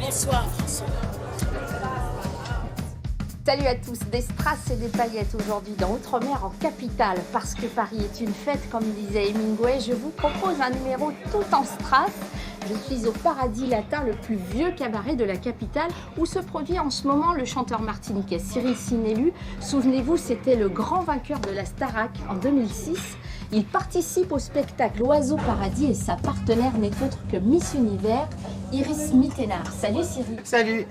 Bonsoir François. Salut à tous, des strass et des paillettes aujourd'hui dans Outre-mer en capitale. Parce que Paris est une fête, comme disait Hemingway, je vous propose un numéro tout en strass. Je suis au Paradis Latin, le plus vieux cabaret de la capitale, où se produit en ce moment le chanteur martiniquais Cyril Sinelu. Souvenez-vous, c'était le grand vainqueur de la Starac en 2006. Il participe au spectacle Oiseau Paradis et sa partenaire n'est autre que Miss Univers, Iris Mittenard. Salut Cyril. Salut.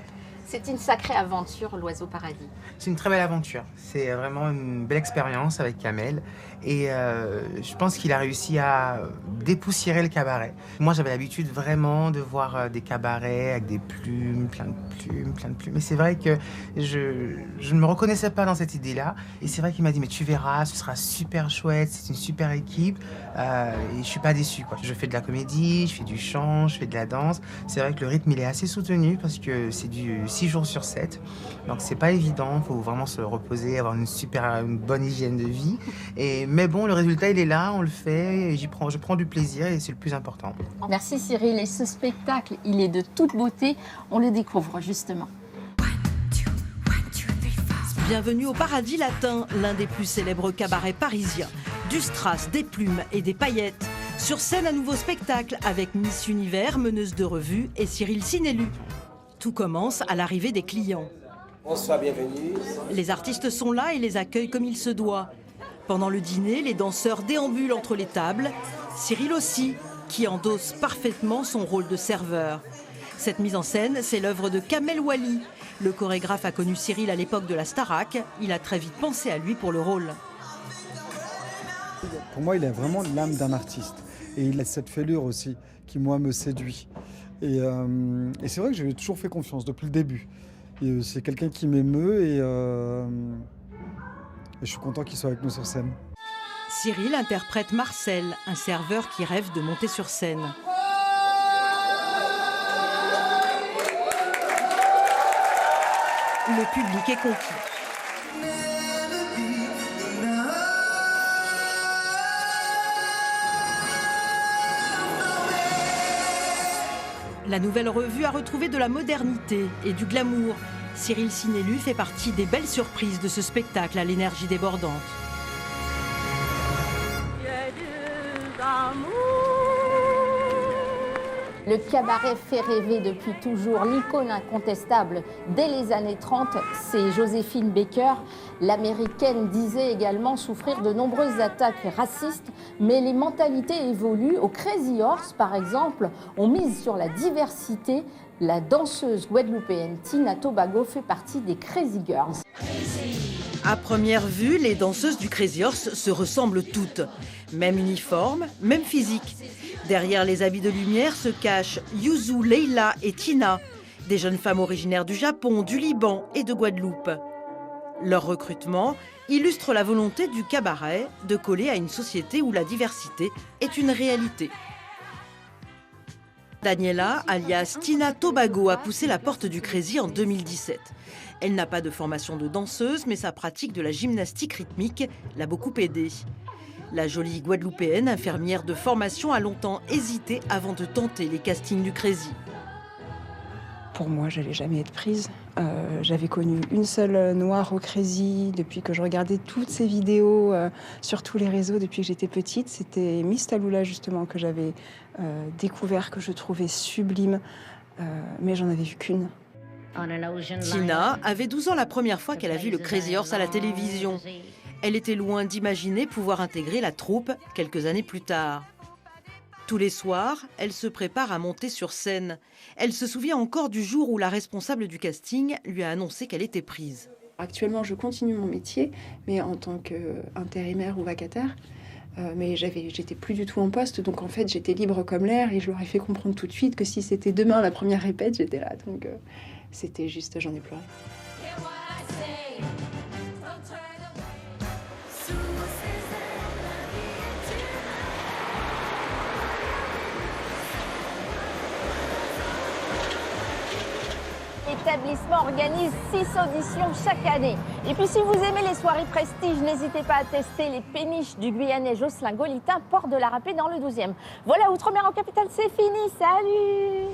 C'est une sacrée aventure, l'Oiseau Paradis. C'est une très belle aventure. C'est vraiment une belle expérience avec Kamel. Et je pense qu'il a réussi à dépoussiérer le cabaret. Moi, j'avais l'habitude vraiment de voir des cabarets avec des plumes, plein de plumes. Et c'est vrai que je ne me reconnaissais pas dans cette idée-là. Et c'est vrai qu'il m'a dit, mais tu verras, ce sera super chouette, c'est une super équipe. Et je suis pas déçu, quoi. Je fais de la comédie, je fais du chant, je fais de la danse. C'est vrai que le rythme, il est assez soutenu parce que c'est du 6 jours sur 7. Donc c'est pas évident, il faut vraiment se reposer, avoir une bonne hygiène de vie. Mais bon, le résultat, il est là, on le fait, et je prends du plaisir et c'est le plus important. Merci Cyril, et ce spectacle, il est de toute beauté, on le découvre justement. Bienvenue au Paradis Latin, l'un des plus célèbres cabarets parisiens. Du strass, des plumes et des paillettes. Sur scène, un nouveau spectacle avec Miss Univers, meneuse de revue, et Cyril Sinelu. Tout commence à l'arrivée des clients. Bonsoir, bienvenue. Les artistes sont là et les accueillent comme il se doit. Pendant le dîner, les danseurs déambulent entre les tables. Cyril aussi, qui endosse parfaitement son rôle de serveur. Cette mise en scène, c'est l'œuvre de Kamel Ouali. Le chorégraphe a connu Cyril à l'époque de la Starac. Il a très vite pensé à lui pour le rôle. Pour moi, il a vraiment l'âme d'un artiste. Et il a cette fêlure aussi qui, moi, me séduit. Et c'est vrai que je lui ai toujours fait confiance depuis le début. C'est quelqu'un qui m'émeut et je suis content qu'il soit avec nous sur scène. Cyril interprète Marcel, un serveur qui rêve de monter sur scène. Le public est conquis. La nouvelle revue a retrouvé de la modernité et du glamour. Cyril Sinelu fait partie des belles surprises de ce spectacle à l'énergie débordante. Le cabaret fait rêver depuis toujours. L'icône incontestable dès les années 30, c'est Joséphine Baker. L'américaine disait également souffrir de nombreuses attaques racistes, mais les mentalités évoluent. Au Crazy Horse, par exemple, on mise sur la diversité. La danseuse guadeloupéenne Tina Tobago fait partie des Crazy Girls. À première vue, les danseuses du Crazy Horse se ressemblent toutes. Même uniforme, même physique. Derrière les habits de lumière se cachent Yuzu, Leila et Tina, des jeunes femmes originaires du Japon, du Liban et de Guadeloupe. Leur recrutement illustre la volonté du cabaret de coller à une société où la diversité est une réalité. Daniela, alias Tina Tobago, a poussé la porte du Crazy en 2017. Elle n'a pas de formation de danseuse, mais sa pratique de la gymnastique rythmique l'a beaucoup aidée. La jolie Guadeloupéenne, infirmière de formation, a longtemps hésité avant de tenter les castings du Crazy. Pour moi, j'allais jamais être prise. J'avais connu une seule noire au Crazy depuis que je regardais toutes ces vidéos sur tous les réseaux depuis que j'étais petite. C'était Miss Tallulah justement que j'avais découvert, que je trouvais sublime, mais j'en avais vu qu'une. Tina avait 12 ans la première fois qu'elle a vu le Crazy Horse à la télévision. Elle était loin d'imaginer pouvoir intégrer la troupe quelques années plus tard. Tous les soirs, elle se prépare à monter sur scène. Elle se souvient encore du jour où la responsable du casting lui a annoncé qu'elle était prise. Actuellement, je continue mon métier, mais en tant qu'intérimaire ou vacataire. Mais j'étais plus du tout en poste, donc en fait, j'étais libre comme l'air et je leur ai fait comprendre tout de suite que si c'était demain la première répète, j'étais là. Donc c'était juste, j'en ai pleuré. L'établissement organise 6 auditions chaque année. Et puis si vous aimez les soirées prestige, n'hésitez pas à tester les péniches du Guyanais Jocelyn Golitin, port de la Râpée dans le 12e. Voilà, Outre-mer en capitale, c'est fini. Salut!